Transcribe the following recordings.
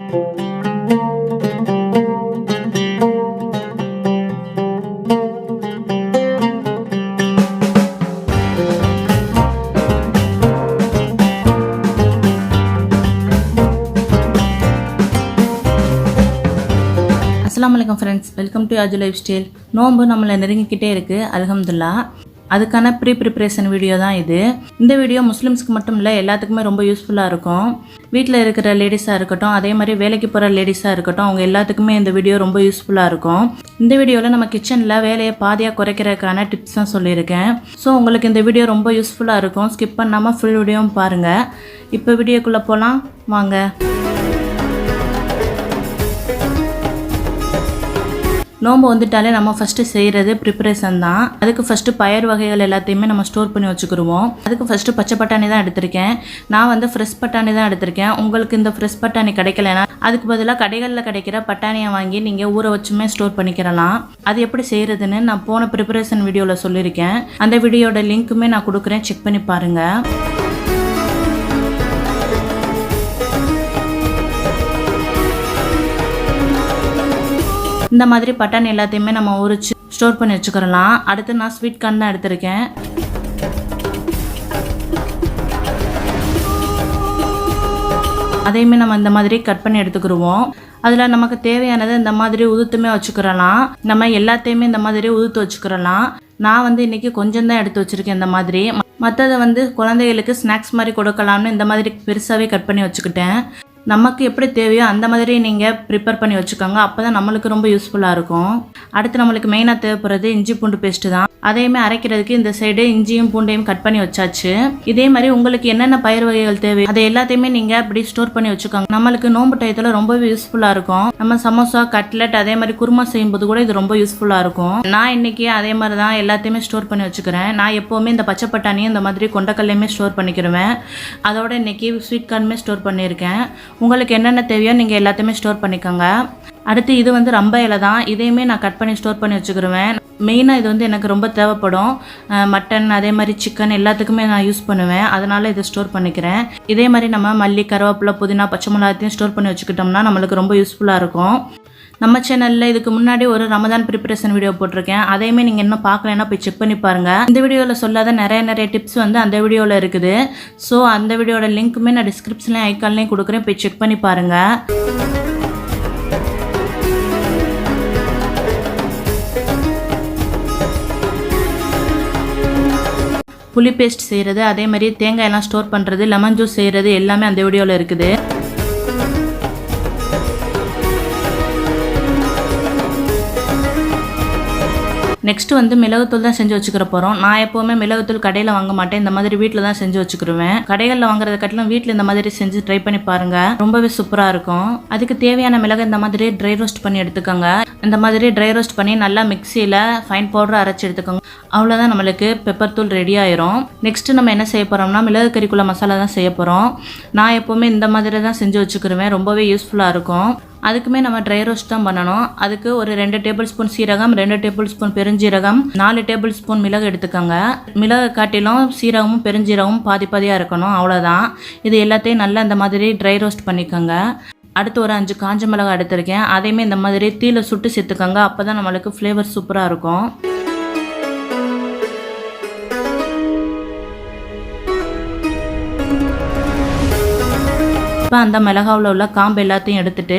அஸ்ஸலாமுஅலைக்கும் friends, welcome to Aju life style. நோன்பு நம்மளை நெருங்கிக்கிட்டே இருக்குது. அல்ஹம்துலில்லாஹ். அதுக்கான ப்ரிப்ரேஷன் வீடியோ தான் இது. இந்த வீடியோ முஸ்லிம்ஸ்க்கு மட்டும் இல்லை, எல்லாத்துக்குமே ரொம்ப யூஸ்ஃபுல்லாக இருக்கும். வீட்டில் இருக்கிற லேடிஸாக இருக்கட்டும், அதே மாதிரி வேலைக்கு போகிற லேடிஸாக இருக்கட்டும், அவங்க எல்லாத்துக்குமே இந்த வீடியோ ரொம்ப யூஸ்ஃபுல்லாக இருக்கும். இந்த வீடியோவில் நம்ம கிச்சனில் வேலையை பாதியாக குறைக்கிறதுக்கான டிப்ஸ் தான் சொல்லியிருக்கேன். ஸோ உங்களுக்கு இந்த வீடியோ ரொம்ப யூஸ்ஃபுல்லாக இருக்கும். ஸ்கிப் பண்ணாமல் ஃபுல் வீடியோவும் பாருங்கள். இப்போ வீடியோக்குள்ளே போகலாம் வாங்க. நோம்பு வந்துட்டாலே நம்ம ஃபஸ்ட்டு செய்கிறது ப்ரிப்பரேஷன் தான். அதுக்கு ஃபஸ்ட்டு பயறு வகைகள் எல்லாத்தையுமே நம்ம ஸ்டோர் பண்ணி வச்சுக்கிடுவோம். அதுக்கு ஃபஸ்ட்டு பச்சை பட்டாணி தான் எடுத்திருக்கேன். நான் வந்து ஃப்ரெஷ் பட்டாணி தான் எடுத்திருக்கேன். உங்களுக்கு இந்த ஃப்ரெஷ் பட்டாணி கிடைக்கலனா அதுக்கு பதிலாக கடைகளில் கிடைக்கிற பட்டாணியை வாங்கி நீங்கள் ஊற வச்சுமே ஸ்டோர் பண்ணிக்கிறலாம். அது எப்படி செய்கிறதுன்னு நான் போன ப்ரிப்பரேஷன் வீடியோவில் சொல்லியிருக்கேன். அந்த வீடியோட லிங்க்குமே நான் கொடுக்குறேன், செக் பண்ணி பாருங்கள். இந்த மாதிரி பட்டாணி எல்லாத்தையுமே நம்ம உரிச்சு ஸ்டோர் பண்ணி வச்சுக்கிறலாம். அடுத்து நான் ஸ்வீட் கார்ன் தான் எடுத்திருக்கேன். அதையுமே நம்ம இந்த மாதிரி கட் பண்ணி எடுத்துக்கிடுவோம். அதில் நமக்கு தேவையானதை இந்த மாதிரி உதுத்துமே வச்சுக்கிறலாம். நம்ம எல்லாத்தையுமே இந்த மாதிரி உதுத்து வச்சுக்கிறலாம். நான் வந்து இன்றைக்கி கொஞ்சம் தான் எடுத்து வச்சுருக்கேன். இந்த மாதிரி மற்றதை வந்து குழந்தைகளுக்கு ஸ்நாக்ஸ் மாதிரி கொடுக்கலாம்னு இந்த மாதிரி பெருசாகவே கட் பண்ணி வச்சுக்கிட்டேன். நமக்கு எப்படி தேவையோ அந்த மாதிரி நீங்கள் ப்ரிப்பேர் பண்ணி வச்சுக்கோங்க. அப்போ தான் நம்மளுக்கு ரொம்ப யூஸ்ஃபுல்லாக இருக்கும். அடுத்து நம்மளுக்கு மெயினாக தேவைப்படுறது இஞ்சி பூண்டு பேஸ்ட்டு தான். அதையுமே அரைக்கிறதுக்கு இந்த சைடு இஞ்சியும் பூண்டையும் கட் பண்ணி வச்சாச்சு. இதே மாதிரி உங்களுக்கு என்னென்ன பயிர் வகைகள் தேவை அதை எல்லாத்தையுமே நீங்கள் அப்படி ஸ்டோர் பண்ணி வச்சுக்கோங்க. நம்மளுக்கு நோம்பு டயத்தில் ரொம்பவே யூஸ்ஃபுல்லாக இருக்கும். நம்ம சமோசா, கட்லெட், அதே மாதிரி குருமா செய்யும்போது கூட இது ரொம்ப யூஸ்ஃபுல்லாக இருக்கும். நான் இன்றைக்கி அதே மாதிரி தான் எல்லாத்தையுமே ஸ்டோர் பண்ணி வச்சுக்கிறேன். நான் எப்போவுமே இந்த பச்சை பட்டாணியும் இந்த மாதிரி கொண்டக்கல்லையுமே ஸ்டோர் பண்ணிக்கிடுவேன். அதோட இன்றைக்கி ஸ்வீட் கார்னுமே ஸ்டோர் பண்ணியிருக்கேன். உங்களுக்கு என்னென்ன தேவையோ நீங்கள் எல்லாத்தையுமே ஸ்டோர் பண்ணிக்கோங்க. அடுத்து இது வந்து ரம்ப இலை தான். இதையுமே நான் கட் பண்ணி ஸ்டோர் பண்ணி வச்சுக்கிடுவேன். மெயினாக இது வந்து எனக்கு ரொம்ப தேவைப்படும். மட்டன், அதே மாதிரி சிக்கன் எல்லாத்துக்குமே நான் யூஸ் பண்ணுவேன். அதனால் இதை ஸ்டோர் பண்ணிக்கிறேன். இதே மாதிரி நம்ம மல்லி, கருவேப்பிலை, புதினா, பச்சை மிளகாத்தையும் ஸ்டோர் பண்ணி வச்சுக்கிட்டோம்னா நம்மளுக்கு ரொம்ப யூஸ்ஃபுல்லாக இருக்கும். நம்ம சேனலில் இதுக்கு முன்னாடி ஒரு ரமதான் ப்ரிப்பரேஷன் வீடியோ போட்டிருக்கேன். அதையுமே நீங்கள் இன்னும் பார்க்கலன்னா போய் செக் பண்ணி பாருங்கள். இந்த வீடியோவில் சொல்லாத நிறைய டிப்ஸ் வந்து அந்த வீடியோவில் இருக்குது. ஸோ அந்த வீடியோட லிங்க்குமே நான் டிஸ்கிரிப்ஷன்லேயும் ஐக்கான்லேயும் கொடுக்குறேன், போய் செக் பண்ணி பாருங்கள். புளி பேஸ்ட் செய்கிறது, அதே மாதிரி தேங்காயெல்லாம் ஸ்டோர் பண்ணுறது, லெமன் ஜூஸ் செய்கிறது எல்லாமே அந்த வீடியோவில் இருக்குது. நெக்ஸ்ட்டு வந்து மிளகுத்தூள் தான் செஞ்சு வச்சுக்கிற போகிறோம். நான் எப்போவுமே மிளகுத்தூள் கடையில் வாங்க மாட்டேன். இந்த மாதிரி வீட்டில் தான் செஞ்சு வச்சுக்கிடுவேன். கடைகளில் வாங்குறத கட்டிலும் வீட்டில் இந்த மாதிரி செஞ்சு ட்ரை பண்ணி பாருங்கள். ரொம்பவே சூப்பராக இருக்கும். அதுக்கு தேவையான மிளகு இந்த மாதிரி ட்ரை ரோஸ்ட் பண்ணி எடுத்துக்கோங்க. இந்த மாதிரி ட்ரை ரோஸ்ட் பண்ணி நல்லா மிக்சியில் ஃபைன் பவுடர் அரைச்சி எடுத்துக்கோங்க. அவ்வளோதான், நம்மளுக்கு பெப்பர் தூள் ரெடி ஆயிரும். நெக்ஸ்ட்டு நம்ம என்ன செய்ய போகிறோம்னா மிளகு கறிக்குள்ள மசாலா தான் செய்ய போகிறோம். நான் எப்போவுமே இந்த மாதிரி தான் செஞ்சு வச்சுக்கிடுவேன். ரொம்பவே யூஸ்ஃபுல்லாக இருக்கும். அதுக்குமே நம்ம ட்ரை ரோஸ்ட் தான் பண்ணணும். அதுக்கு ஒரு 2 டேபிள் ஸ்பூன் சீரகம், 2 டேபிள் ஸ்பூன் பெருஞ்சீரகம், 4 டேபிள் ஸ்பூன் மிளகு எடுத்துக்கோங்க. மிளகு காட்டிலும் சீரகமும் பெருஞ்சீரகமும் பாதியாக இருக்கணும். அவ்வளோதான். இது எல்லாத்தையும் நல்லா இந்த மாதிரி ட்ரை ரோஸ்ட் பண்ணிக்கோங்க. அடுத்து ஒரு 5 காஞ்ச மிளகாய் எடுத்திருக்கேன். அதையுமே இந்த மாதிரி தீயில சுட்டு சேர்த்துக்கோங்க. அப்போ தான் நம்மளுக்கு ஃப்ளேவர் சூப்பராக இருக்கும். இப்போ அந்த மிளகாவில் உள்ள காம்பு எல்லாத்தையும் எடுத்துட்டு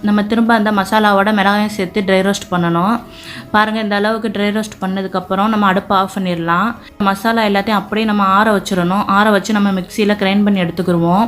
நம்ம திரும்ப அந்த மசாலாவோட மிளகாயும் சேர்த்து ட்ரை ரோஸ்ட் பண்ணணும். பாருங்கள், இந்த அளவுக்கு ட்ரை ரோஸ்ட் பண்ணதுக்கப்புறம் நம்ம அடுப்பை ஆஃப் பண்ணிடலாம். மசாலா எல்லாத்தையும் அப்படியே நம்ம ஆற வச்சிடணும். ஆற வச்சு நம்ம மிக்சியில் கிரைண்ட் பண்ணி எடுத்துக்கிடுவோம்.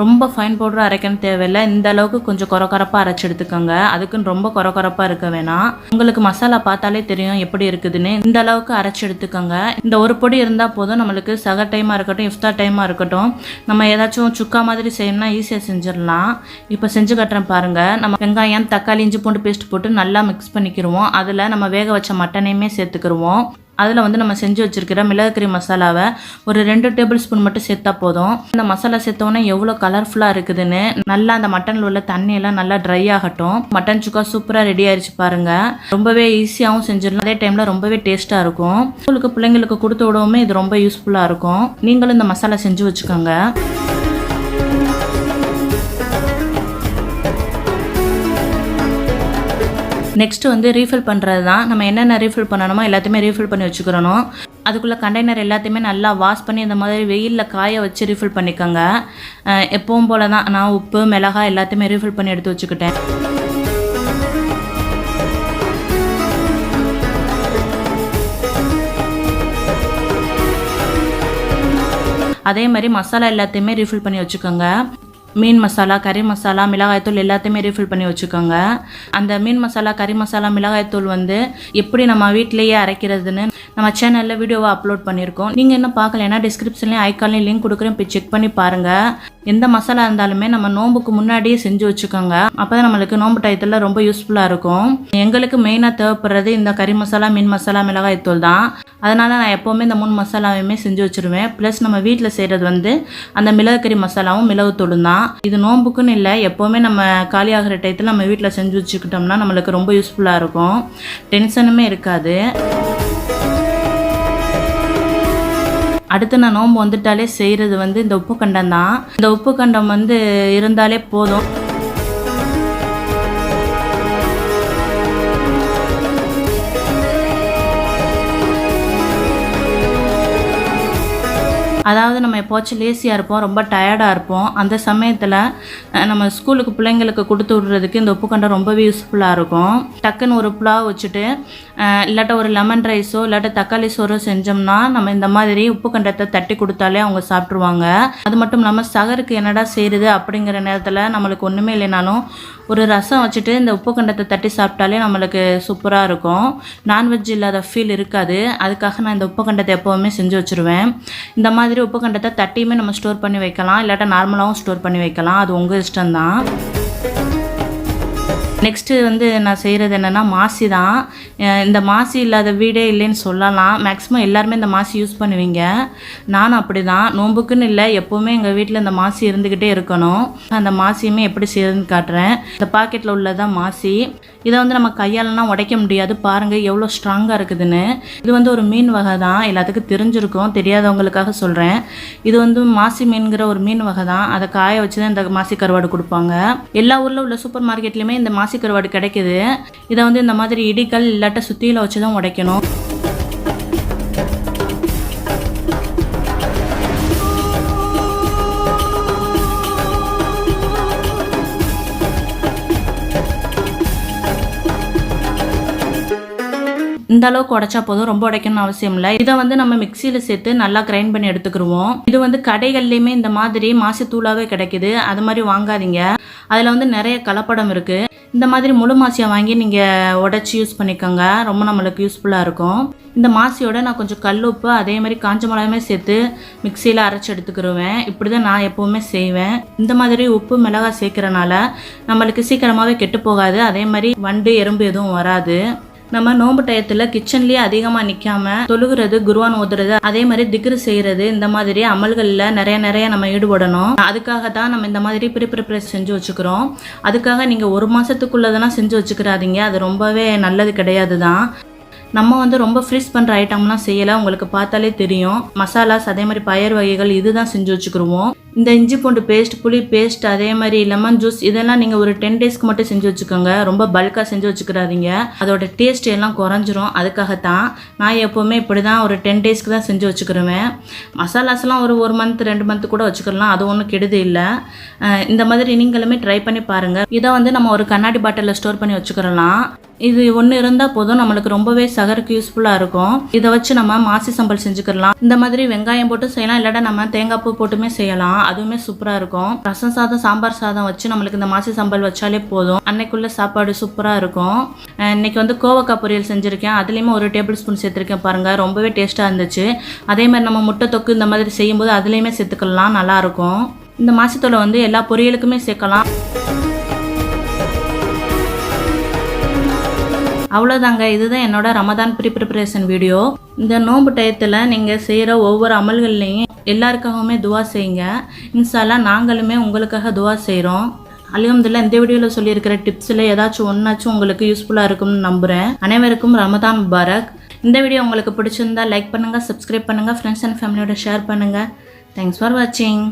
ரொம்ப ஃபைன் பவுடர் அரைக்கணும் தேவையில்லை. இந்த அளவுக்கு கொஞ்சம் கொரப்பாக அரைச்சி எடுத்துக்கோங்க. அதுக்குன்னு ரொம்ப கொரப்பாக இருக்க வேணாம். உங்களுக்கு மசாலா பார்த்தாலே தெரியும் எப்படி இருக்குதுன்னு. இந்த அளவுக்கு அரைச்சி எடுத்துக்கோங்க. இந்த ஒரு பொடி இருந்தால் போதும். நம்மளுக்கு சகர் டைமாக இருக்கட்டும், இஃப்தார் டைமாக இருக்கட்டும், நம்ம ஏதாச்சும் சுக்கா மாதிரி செய்யணும்னா ஈஸியாக செஞ்சிடலாம். இப்போ செஞ்சு கட்டுறேன் பாருங்கள். நம்ம வெங்காயம், தக்காளி, இஞ்சி பூண்டு பேஸ்ட் போட்டு நல்லா மிக்ஸ் பண்ணிக்கிடுவோம். அதில் நம்ம வேக வச்ச மட்டனையுமே சேர்த்துக்கிடுவோம். அதில் வந்து நம்ம செஞ்சு வச்சுருக்கிற மிளகுக்கறி மசாலாவை ஒரு 2 டேபிள் ஸ்பூன் மட்டும் சேர்த்தா போதும். இந்த மசாலா சேர்த்தோன்னே எவ்வளோ கலர்ஃபுல்லாக இருக்குதுன்னு. நல்லா அந்த மட்டனில் உள்ள தண்ணியெல்லாம் நல்லா ட்ரை ஆகட்டும். மட்டன் சுக்கா சூப்பராக ரெடி ஆயிடுச்சு பாருங்கள். ரொம்பவே ஈஸியாகவும் செஞ்சிடலாம். அதே டைமில் ரொம்பவே டேஸ்ட்டாக இருக்கும். உங்களுக்கு பிள்ளைங்களுக்கு கொடுத்து விடவுமே இது ரொம்ப யூஸ்ஃபுல்லாக இருக்கும். நீங்களும் இந்த மசாலா செஞ்சு வச்சுக்கோங்க. நெக்ஸ்ட்டு வந்து ரீஃபில் பண்ணுறது தான். நம்ம என்னென்ன ரீஃபில் பண்ணணுமோ எல்லாத்தையுமே ரீஃபில் பண்ணி வச்சுக்கிறணும். அதுக்குள்ளே கண்டெய்னர் எல்லாத்தையுமே நல்லா வாஷ் பண்ணி இந்த மாதிரி வெயிலில் காய வச்சு ரீஃபில் பண்ணிக்கோங்க. எப்பவும் போல் தான் நான் உப்பு மிளகாய் எல்லாத்தையுமே ரீஃபில் பண்ணி எடுத்து வச்சுக்கிட்டேன். அதே மாதிரி மசாலா எல்லாத்தையுமே ரீஃபில் பண்ணி வச்சுக்கோங்க. மீன் மசாலா, கறி மசாலா, மிளகாய்த்தூள் எல்லாத்தையுமே ரீஃபில் பண்ணி வச்சுக்கோங்க. அந்த மீன் மசாலா, கறி மசாலா, மிளகாய்த்தூள் வந்து எப்படி நம்ம வீட்டிலேயே அரைக்கிறதுன்னு நம்ம சேனலில் வீடியோவை அப்லோட் பண்ணியிருக்கோம். நீங்கள் இன்னும் பார்க்கலன்னா டிஸ்கிரிப்ஷன்லேயும் ஐக்கான்லேயும் லிங்க் கொடுக்குறேன், போய் செக் பண்ணி பாருங்கள். எந்த மசாலா இருந்தாலுமே நம்ம நோம்புக்கு முன்னாடியே செஞ்சு வச்சுக்கோங்க. அப்போ தான் நம்மளுக்கு நோம்பு டயத்தில் ரொம்ப யூஸ்ஃபுல்லாக இருக்கும். எங்களுக்கு மெயினாக தேவைப்படுறது இந்த கறி மசாலா, மீன் மசாலா, மிளகாய்த்தூள் தான். அதனால் நான் எப்போவுமே இந்த 3 மசாலாவையுமே செஞ்சு வச்சுருவேன். ப்ளஸ் நம்ம வீட்டில் செய்கிறது வந்து அந்த மிளகு கறி மசாலாவும் மிளகுத்தூளும் தான். இது நோம்புக்குன்னு இல்லை, எப்போவுமே நம்ம காலியாகிற டயத்தில் நம்ம வீட்டில் செஞ்சு வச்சுக்கிட்டோம்னா நம்மளுக்கு ரொம்ப யூஸ்ஃபுல்லாக இருக்கும். டென்ஷனுமே இருக்காது. அடுத்து நான் நோம்பு வந்துட்டாலே செய்கிறது வந்து இந்த உப்பு கண்டம் தான். இந்த உப்பு கண்டம் வந்து இருந்தாலே போதும். அதாவது நம்ம எப்போச்சும் லேசியாக இருப்போம், ரொம்ப டயர்டாக இருப்போம். அந்த சமயத்தில் நம்ம ஸ்கூலுக்கு பிள்ளைங்களுக்கு கொடுத்து விட்றதுக்கு இந்த உப்பு கண்டம் ரொம்பவே யூஸ்ஃபுல்லாக இருக்கும். டக்குன்னு ஒரு புலாவ் வச்சுட்டு இல்லாட்ட ஒரு லெமன் ரைஸோ இல்லாட்ட தக்காளி சோறோ செஞ்சோம்னா நம்ம இந்த மாதிரி உப்பு கண்டத்தை தட்டி கொடுத்தாலே அவங்க சாப்பிட்ருவாங்க. அது மட்டும் இல்லாமல் சகருக்கு என்னடா செய்கிறது அப்படிங்கிற நேரத்தில் நம்மளுக்கு ஒன்றுமே இல்லைனாலும் ஒரு ரசம் வச்சுட்டு இந்த உப்பு கண்டத்தை தட்டி சாப்பிட்டாலே நம்மளுக்கு சூப்பராக இருக்கும். நான்வெஜ் இல்லாத ஃபீல் இருக்காது. அதுக்காக நான் இந்த உப்பு கண்டத்தை எப்போவுமே செஞ்சு வச்சுருவேன். இந்த மாதிரி உப்பு கண்டத்தை தட்டியுமே நம்ம ஸ்டோர் பண்ணி வைக்கலாம், இல்லாட்டா நார்மலாகவும் ஸ்டோர் பண்ணி வைக்கலாம். அது உங்கள் இஷ்டம்தான். நெக்ஸ்ட்டு வந்து நான் செய்கிறது என்னென்னா மாசி தான். இந்த மாசி இல்லாத வீடே இல்லைன்னு சொல்லலாம். மேக்ஸிமம் எல்லாருமே இந்த மாசி யூஸ் பண்ணுவீங்க. நானும் அப்படி தான். நோம்புக்குன்னு இல்லை, எப்போவுமே எங்கள் வீட்டில் இந்த மாசி இருந்துக்கிட்டே இருக்கணும். அந்த மாசியுமே எப்படி செய்யறதுன்னு காட்டுறேன். இந்த பாக்கெட்டில் உள்ளதான் மாசி. இதை வந்து நம்ம கையாலலாம் உடைக்க முடியாது. பாருங்கள் எவ்வளோ ஸ்ட்ராங்காக இருக்குதுன்னு. இது வந்து ஒரு மீன் வகை தான், எல்லாத்துக்கும் தெரிஞ்சிருக்கும். தெரியாதவங்களுக்காக சொல்கிறேன். இது வந்து மாசி மீன்கிற ஒரு மீன் வகை தான். அதை காய வச்சு தான் இந்த மாசி கருவாடு கொடுப்பாங்க. எல்லா ஊரில் உள்ள சூப்பர் மார்க்கெட்லேயுமே இந்த மாசி கருவாடு கிடைக்குது. இதை வந்து இந்த மாதிரி இடிக்கல் இல்லாட்ட சுத்தியில வச்சு தான் உடைக்கணும். இந்த அளவுக்கு உடைச்சா போதும், ரொம்ப உடைக்கணும்னு அவசியம் இல்லை. இதை வந்து நம்ம மிக்சியில் சேர்த்து நல்லா கிரைண்ட் பண்ணி எடுத்துக்கிடுவோம். இது வந்து கடைகள்லையுமே இந்த மாதிரி மாசி தூளாகவே கிடைக்குது. அது மாதிரி வாங்காதீங்க. அதில் வந்து நிறைய கலப்படம் இருக்குது. இந்த மாதிரி முழு மாசியை வாங்கி நீங்கள் உடைச்சி யூஸ் பண்ணிக்கோங்க. ரொம்ப நம்மளுக்கு யூஸ்ஃபுல்லாக இருக்கும். இந்த மாசியோட நான் கொஞ்சம் கல்லுப்பு அதே மாதிரி காஞ்ச மிளகாயுமே சேர்த்து மிக்சியில் அரைச்சி எடுத்துக்கிடுவேன். இப்படி தான் நான் எப்போவுமே செய்வேன். இந்த மாதிரி உப்பு மிளகாய் சேர்க்குறனால நம்மளுக்கு சீக்கிரமாகவே கெட்டு போகாது. அதே மாதிரி வண்டு எறும்பு எதுவும் வராது. நம்ம நோம்பு டயத்தில் கிச்சன்லேயே அதிகமாக நிற்காமல் தொழுகிறது, குருவான் ஓதுறது, அதே மாதிரி திக்ரு செய்கிறது, இந்த மாதிரி அமல்களில் நிறைய நம்ம ஈடுபடணும். அதுக்காக தான் நம்ம இந்த மாதிரி ப்ரிப்பரேஷன் செஞ்சு வச்சுக்கிறோம். அதுக்காக நீங்கள் ஒரு மாதத்துக்குள்ளதெல்லாம் செஞ்சு வச்சுக்கிறாதீங்க. அது ரொம்பவே நல்லது கிடையாது தான். நம்ம வந்து ரொம்ப ஃப்ரீஸ் பண்ணுற ஐட்டம்லாம் செய்யலை. உங்களுக்கு பார்த்தாலே தெரியும். மசாலாஸ் அதே மாதிரி பயறு வகைகள் இதுதான் செஞ்சு வச்சுக்கிடுவோம். இந்த இஞ்சி பூண்டு பேஸ்ட், புளி பேஸ்ட், அதே மாதிரி லெமன் ஜூஸ் இதெல்லாம் நீங்கள் ஒரு 10 டேஸ்க்கு மட்டும் செஞ்சு வச்சுக்கோங்க. ரொம்ப பல்காக செஞ்சு வச்சுக்கிறாதீங்க. அதோட டேஸ்ட் எல்லாம் குறைஞ்சிரும். அதுக்காகத்தான் நான் எப்போவுமே இப்படி தான் ஒரு 10 டேஸ்க்கு தான் செஞ்சு வச்சுக்கிடுவேன். மசாலாஸ்லாம் ஒரு மந்த் 2 மந்த் கூட வச்சுக்கலாம். அது ஒன்றும் கெடுது இல்லை. இந்த மாதிரி நீங்களுமே ட்ரை பண்ணி பாருங்கள். இதை வந்து நம்ம ஒரு கண்ணாடி பாட்டிலில் ஸ்டோர் பண்ணி வச்சுக்கிறலாம். இது ஒன்று இருந்தால் போதும், நம்மளுக்கு ரொம்பவே சகருக்கு யூஸ்ஃபுல்லாக இருக்கும். இதை வச்சு நம்ம மாசி சம்பல் செஞ்சுக்கலாம். இந்த மாதிரி வெங்காயம் போட்டு செய்யலாம், இல்லாட்டா நம்ம தேங்காய் பூ போட்டுமே செய்யலாம். அதுவுமே சூப்பராக இருக்கும். ரசம் சாதம், சாம்பார் சாதம் வச்சு நம்மளுக்கு இந்த மாசி சம்பல் வச்சாலே போதும். அன்னைக்குள்ள சாப்பாடு சூப்பராக இருக்கும். இன்னைக்கு வந்து கோவக்காய் பொரியல் செஞ்சுருக்கேன். அதுலேயுமே 1 டேபிள் ஸ்பூன் சேர்த்துருக்கேன். பாருங்கள், ரொம்பவே டேஸ்ட்டாக இருந்துச்சு. அதே மாதிரி நம்ம முட்டை தொக்கு இந்த மாதிரி செய்யும்போது அதுலேயுமே சேர்த்துக்கலாம், நல்லாயிருக்கும். இந்த மாசத்தோலை வந்து எல்லா பொரியலுக்குமே சேர்க்கலாம். அவ்வளோதாங்க. இதுதான் என்னோட ரமதான் ப்ரிப்பரேஷன் வீடியோ. இந்த நோன்பு டயத்தில் நீங்கள் செய்கிற ஒவ்வொரு அமல்கள்லையும் எல்லாருக்காகவுமே துவா செய்யுங்க. இன்ஷா அல்லாஹ் நாங்களுமே உங்களுக்காக துவா செய்கிறோம். அல்ஹம்துலில்லாஹ் இந்த வீடியோவில் சொல்லியிருக்கிற டிப்ஸில் ஏதாச்சும் ஒன்றாச்சும் உங்களுக்கு யூஸ்ஃபுல்லாக இருக்கும்னு நம்புகிறேன். அனைவருக்கும் ரமதான் முபாரக். இந்த வீடியோ உங்களுக்கு பிடிச்சிருந்தா லைக் பண்ணுங்கள், சப்ஸ்கிரைப் பண்ணுங்கள், ஃப்ரெண்ட்ஸ் அண்ட் ஃபேமிலியோட ஷேர் பண்ணுங்கள். தேங்க்ஸ் ஃபார் வாட்சிங்.